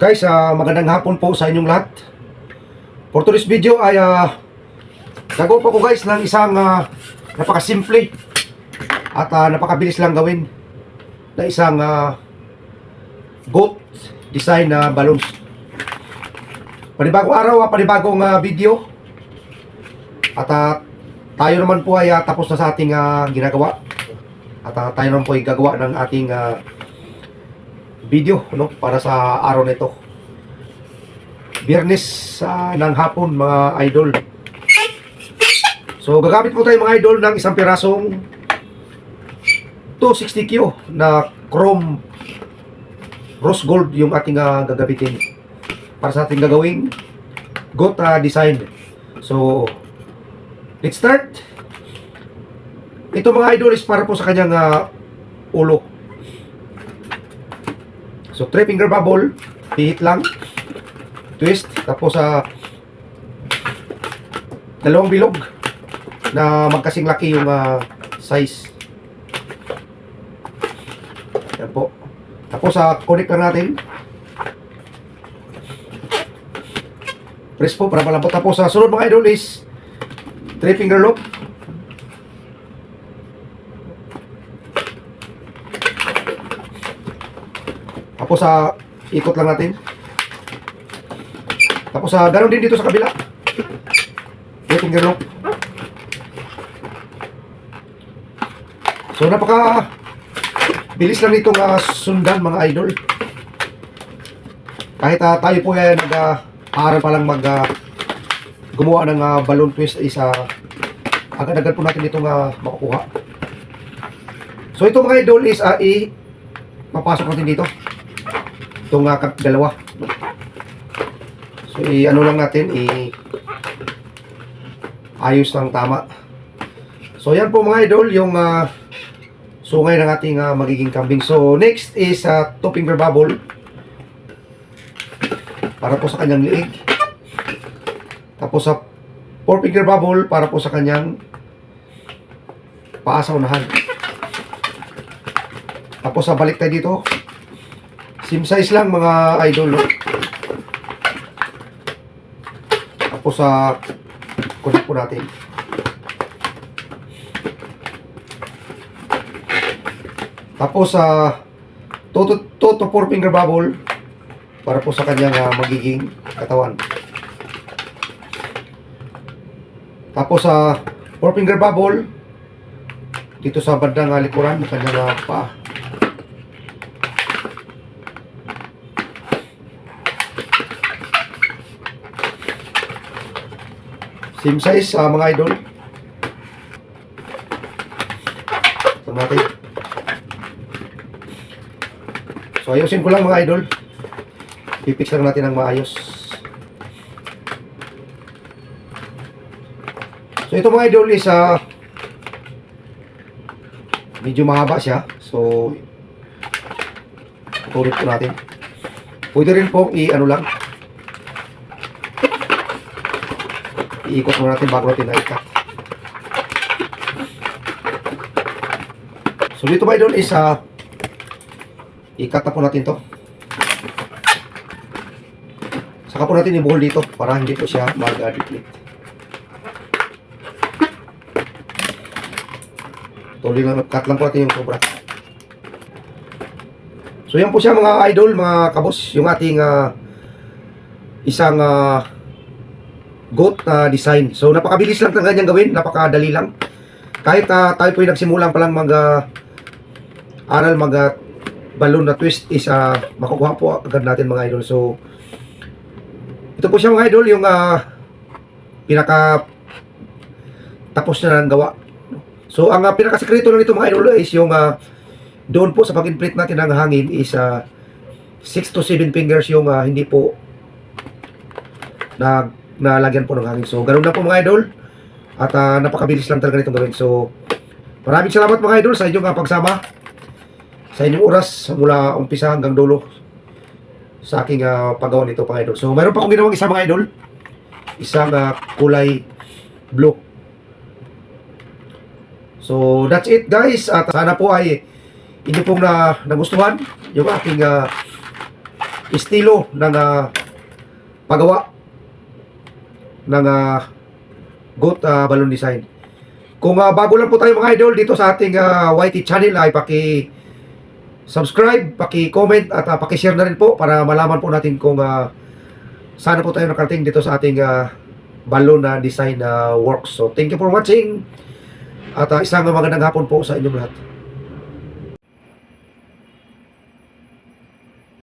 Guys, magandang hapon po sa inyong lahat. For today's video ay nagawa po ko guys ng isang napakasimple at napakabilis lang gawin na isang goat design na balloons. Panibagong araw, panibagong video. At tayo naman po ay tapos na sa ating ginagawa. At tayo naman po ay gagawa ng ating video para sa araw nito. Biyernes ng hapon mga idol. So gagamit po tayo mga idol ng isang pirasong 260Q na chrome rose gold yung ating gagamitin para sa ating gagawing goat design. So let's start. Ito mga idol is para po sa kanyang ulo. So 3 finger bubble, pihit lang, twist, tapos dalawang bilog na magkasing laki yung size. Yan po. Tapos connect lang natin. Press po para malambot. Tapos sunod mga idol is 3 finger loop. Tapos ikot lang natin. Tapos ganoon din dito sa kabila. 3 finger loop. So napaka bilis lang nitong sundan mga idol. Kahit tayo po ay nag-aaral pa lang gumawa ng balloon twist is agad-agad po natin itong makukuha. So ito mga idol is papasok natin dito. Itong dalawa. So ano lang natin, ayos lang tama. So yan po mga idol yung sungay ng ating magiging kambing. So next is 2 finger bubble para po sa kanyang liig. Tapos 4 finger bubble para po sa kanyang paa sa unahan. Tapos balik tayo dito. Same size lang mga idol. Tapos connect po natin. Tapos 2 to 4 finger bubble para po sa kanyang magiging katawan. Tapos 4 finger bubble dito sa bandang likuran ng kanyang paa. Same size mga idol. So natin. So ayusin ko lang mga idol. Pipix lang natin ng maayos. So ito mga idol is medyo mahaba siya. So tuloy po natin. Pwede rin pong i-ano lang. Iikot mo natin bago natin na-ikat. So dito mga idol is ikat na po natin to. Saka po natin ibuhol dito para hindi po siya mag-deflate. Tuloy lang, cut lang po natin yung sobra. So yan po siya mga idol, mga kabos, yung ating isang goat design. So napakabilis lang ng kanyang gawin, napakadali lang. Kahit tayo po yung nagsimulang pa lang aral balloon na twist is makukuha po agad natin mga idol. So ito po siya mga idol yung pinaka tapos na ng gawa. So ang pinakasekreto lang ito mga idol is yung doon po sa pag-inflate natin ng hangin is 6 to 7 fingers yung hindi po nalagyan po ng hangin. So ganun na po mga idol. At napakabilis lang talaga nitong gawin. So maraming salamat mga idol sa inyong pagsama, sa inyong oras mula umpisa hanggang dulo sa aking paggawa nito mga idol. So mayroon pa akong ginawang isa mga idol, isang kulay blue. So that's it guys. At sana po ay inyo pong nagustuhan yung aking estilo ng paggawa ng goat balloon design. Kung bago lang po tayo mga idol dito sa ating YT channel, ay paki-subscribe, paki-comment at paki-share na rin po para malaman po natin kung sana po tayo nakarating dito sa ating balloon na design works. So thank you for watching at isang magandang hapon po sa inyong lahat.